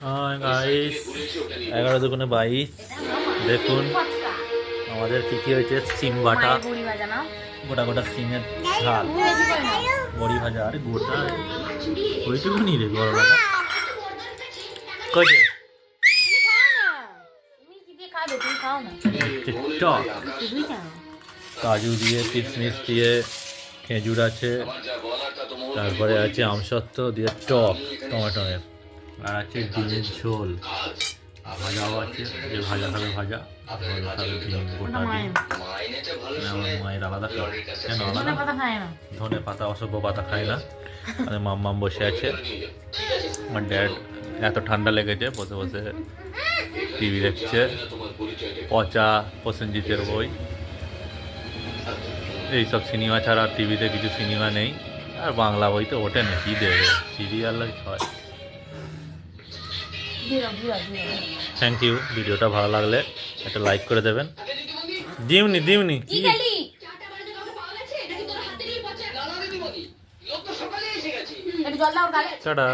Guys 11 × 22 দেখুন আমাদের কি কি হয়েছে। সিম বাটা, গোটা গোটা সিমের ঝাল, বড়ি ভাজা। আরে গোটা ওইটুকুনি রে বড় লাগা কইছে টক, কাজু দিয়ে, কিশমিশ দিয়ে, খেজুর আছে, তারপরে আছে আমসত্ত্ব দিয়ে টক টমেটোর, আর আছে ডিমের ঝোল, ভাজাও আছে, যে ভাজা খাবে ভাজা, ঝোল খাবে ডিম, গোটা ডিম। আমার মায়ের আলাদা খায়, কেন আলাদা? ধনে পাতা, অসভ্য পাতা খায় না। মাম্মাম বসে আছে, আমার ড্যাড এত ঠান্ডা লেগেছে বসে বসে টিভি দেখছে, পচা প্রসেনজিতের বই। এইসব সিনেমা ছাড়া টিভিতে কিছু সিনেমা নেই, আর বাংলা বই তো ওঠে না, কি দেবে, সিরিয়াল হয়। থ্যাংক ইউ, ভিডিওটা ভালো লাগলে একটা লাইক করে দেবেন। দিমনি কি টাটা।